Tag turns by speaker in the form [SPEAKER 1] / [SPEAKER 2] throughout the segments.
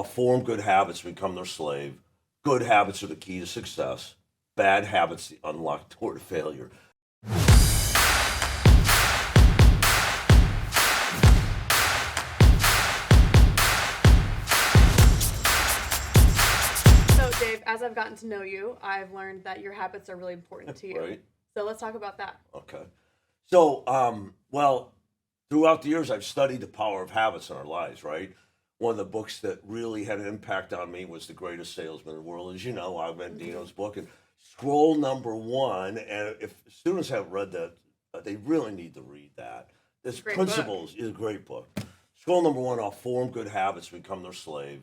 [SPEAKER 1] form good habits, become their slave. Good habits are the key to success. Bad habits, the unlocked door to failure.
[SPEAKER 2] So, Dave, as I've gotten to know you, I've learned that your habits are really important to you.
[SPEAKER 1] Right?
[SPEAKER 2] So let's talk about that.
[SPEAKER 1] Okay. So, well, throughout the years, I've studied the power of habits in our lives, right? One of the books that really had an impact on me was The Greatest Salesman in the World. As you know, Mandino's book. And scroll number one, and if students haven't read that, they really need to read that. This
[SPEAKER 2] Great book.
[SPEAKER 1] Principles is a great book. Scroll number one, I'll form good habits, become their slave.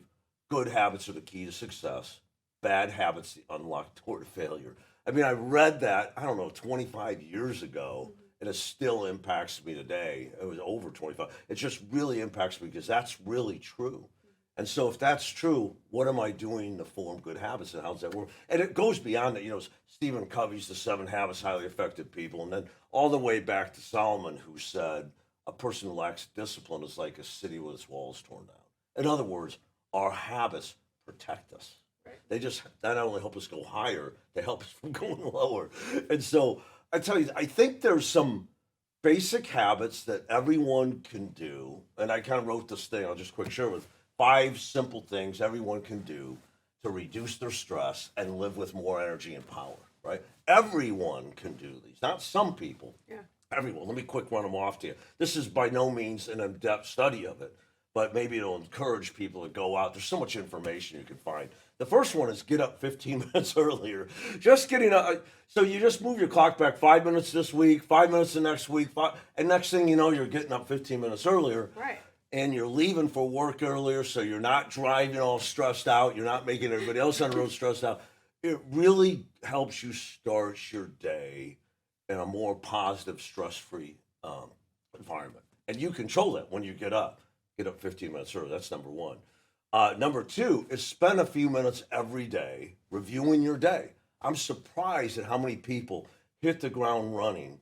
[SPEAKER 1] Good habits are the key to success. Bad habits, the unlocked door to failure. I mean, I read that, I don't know, 25 years ago, and it still impacts me today. It was over 25. It just really impacts me because that's really true. And so if that's true, what am I doing to form good habits and how's that work? And it goes beyond that. Stephen Covey's The 7 Habits of Highly Effective People, and then all the way back to Solomon, who said, a person who lacks discipline is like a city with its walls torn down. In other words, our habits protect us. They just not only help us go higher, they help us from going lower. And so I tell you, I think there's some basic habits that everyone can do. And I kind of wrote this thing, I'll just quick share with 5 simple things everyone can do to reduce their stress and live with more energy and power, right? Everyone can do these, not some people.
[SPEAKER 2] Yeah.
[SPEAKER 1] Everyone. Let me quick run them off to you. This is by no means an in-depth study of it, but maybe it'll encourage people to go out. There's so much information you can find. The first one is get up 15 minutes earlier. Just getting up. So you just move your clock back 5 minutes this week, 5 minutes the next week, and next thing you know, you're getting up 15 minutes earlier.
[SPEAKER 2] Right.
[SPEAKER 1] And you're leaving for work earlier, so you're not driving all stressed out. You're not making everybody else on the road stressed out. It really helps you start your day in a more positive, stress-free environment. And you control that when you get up. Get up 15 minutes early. That's number one. Number two is spend a few minutes every day reviewing your day. I'm surprised at how many people hit the ground running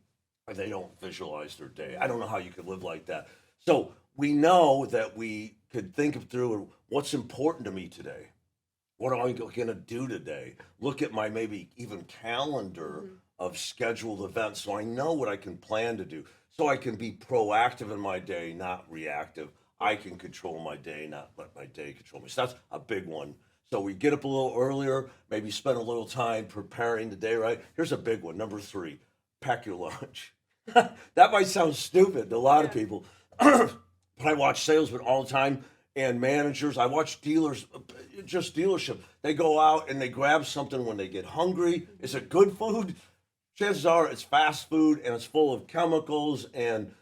[SPEAKER 1] and they don't visualize their day. I don't know how you could live like that. So we know that we could think through what's important to me today. What am I going to do today? Look at my maybe even calendar of scheduled events so I know what I can plan to do. So I can be proactive in my day, not reactive. I can control my day, not let my day control me. So that's a big one. So we get up a little earlier, maybe spend a little time preparing the day, right? Here's a big one. Number 3, pack your lunch. That might sound stupid to a lot of people, but I watch salesmen all the time and managers. I watch dealers, just dealership. They go out and they grab something when they get hungry. Is it good food? Chances are it's fast food and it's full of chemicals and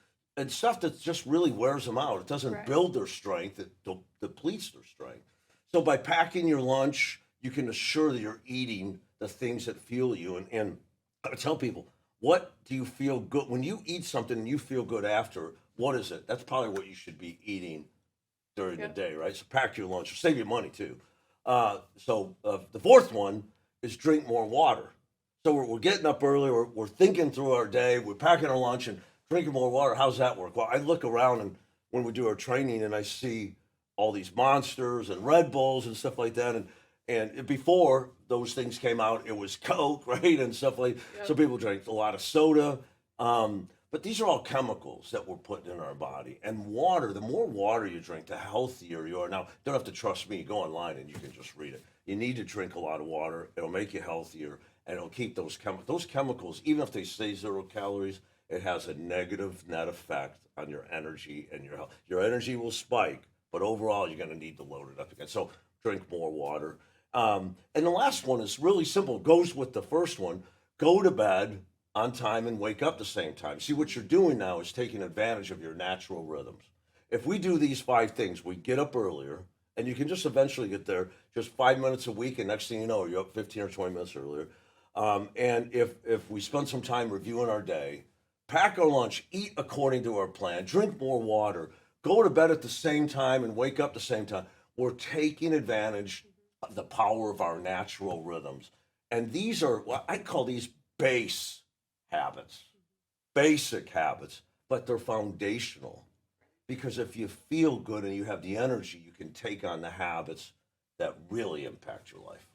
[SPEAKER 1] stuff that just really wears them out. It doesn't build their strength, it depletes their strength. So by packing your lunch, you can assure that you're eating the things that fuel you. And I tell people, what do you feel good when you eat something and you feel good after? What is it? That's probably what you should be eating during the day, right? So pack your lunch, save you money too. The fourth one is drink more water. So we're getting up early, we're thinking through our day, we're packing our lunch and drinking more water. How's that work? Well, I look around and when we do our training and I see all these Monsters and Red Bulls and stuff like that. And before those things came out, it was Coke, right? And stuff like that. So people drank a lot of soda. But these are all chemicals that we're putting in our body. And water, the more water you drink, the healthier you are. Now, you don't have to trust me. Go online and you can just read it. You need to drink a lot of water. It'll make you healthier and it'll keep those chemicals. Those chemicals, even if they say 0 calories, it has a negative net effect on your energy and your health. Your energy will spike, but overall, you're going to need to load it up again. So drink more water. And the last one is really simple. It goes with the first one. Go to bed on time and wake up the same time. See, what you're doing now is taking advantage of your natural rhythms. If we do these 5 things, we get up earlier, and you can just eventually get there just 5 minutes a week, and next thing you know, you're up 15 or 20 minutes earlier. And if we spend some time reviewing our day, pack our lunch, eat according to our plan, drink more water, go to bed at the same time and wake up the same time, we're taking advantage of the power of our natural rhythms. And these are, well, I call these base habits, basic habits, but they're foundational. Because if you feel good and you have the energy, you can take on the habits that really impact your life.